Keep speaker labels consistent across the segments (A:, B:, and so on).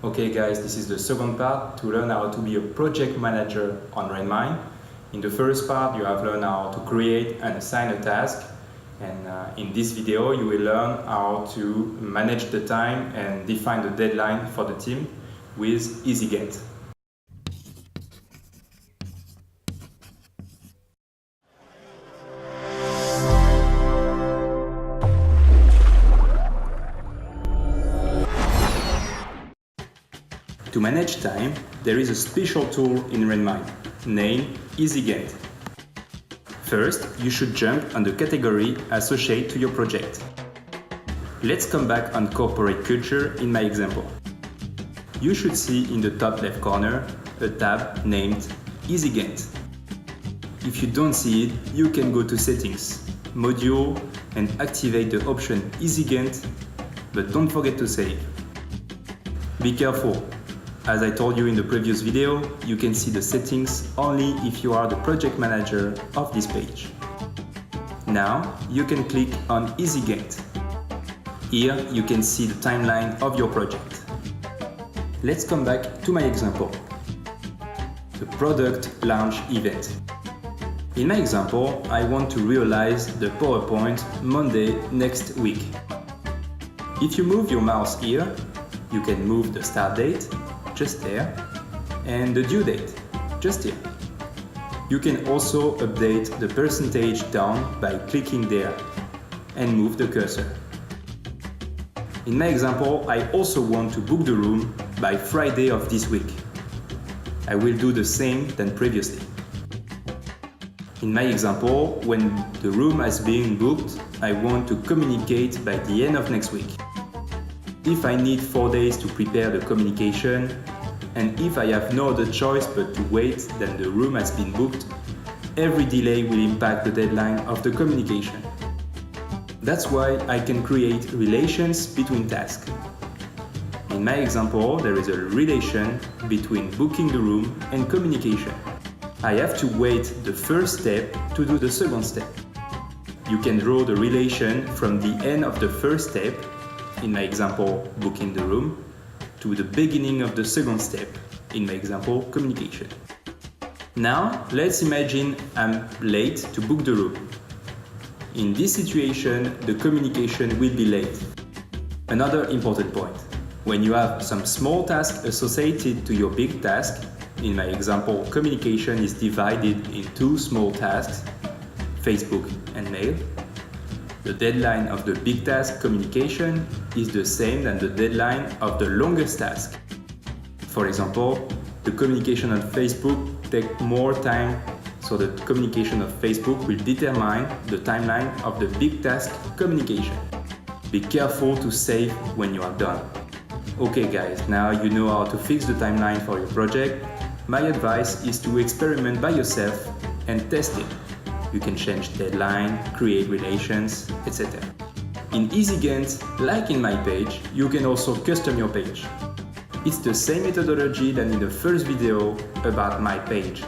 A: Okay guys, this is the second part to learn how to be a project manager on Redmine. In the first part you have learned how to create and assign a task, and in this video you will learn how to manage the time and define the deadline for the team with EasyGate. To manage time, there is a special tool in Redmine, named EasyGate. First, you should jump on the category associated to your project. Let's come back on corporate culture in my example. You should see in the top left corner a tab named EasyGate. If you don't see it, you can go to Settings, Module, and activate the option EasyGate, but don't forget to save. Be careful. As I told you in the previous video, you can see the settings only if you are the project manager of this page. Now, you can click on EasyGate. Here, you can see the timeline of your project. Let's come back to my example. The product launch event. In my example, I want to realize the PowerPoint Monday next week. If you move your mouse here, you can move the start date, just there, and the due date, just here. You can also update the percentage down by clicking there and move the cursor. In my example, I also want to book the room by Friday of this week. I will do the same than previously. In my example, when the room has been booked, I want to communicate by the end of next week. If I need 4 days to prepare the communication, and if I have no other choice but to wait then the room has been booked, every delay will impact the deadline of the communication. That's why I can create relations between tasks. In my example, there is a relation between booking the room and communication. I have to wait the first step to do the second step. You can draw the relation from the end of the first step, in my example, booking the room, to the beginning of the second step, in my example, communication. Now, let's imagine I'm late to book the room. In this situation, the communication will be late. Another important point, when you have some small task associated to your big task, in my example, communication is divided in two small tasks, Facebook and mail. The deadline of the big task, communication, is the same as the deadline of the longest task. For example, the communication on Facebook takes more time, so the communication of Facebook will determine the timeline of the big task communication. Be careful to save when you are done. Okay guys, now you know how to fix the timeline for your project. My advice is to experiment by yourself and test it. You can change deadline, create relations, etc. In EasyGate, like in my page, you can also custom your page. It's the same methodology than in the first video about my page.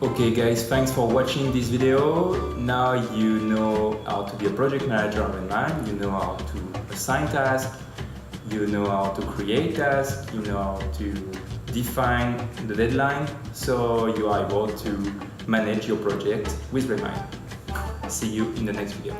A: Okay guys, thanks for watching this video. Now you know how to be a project manager on Redmine, you know how to assign tasks, you know how to create tasks, you know how to define the deadline, so you are able to manage your project with Redmine. See you in the next video.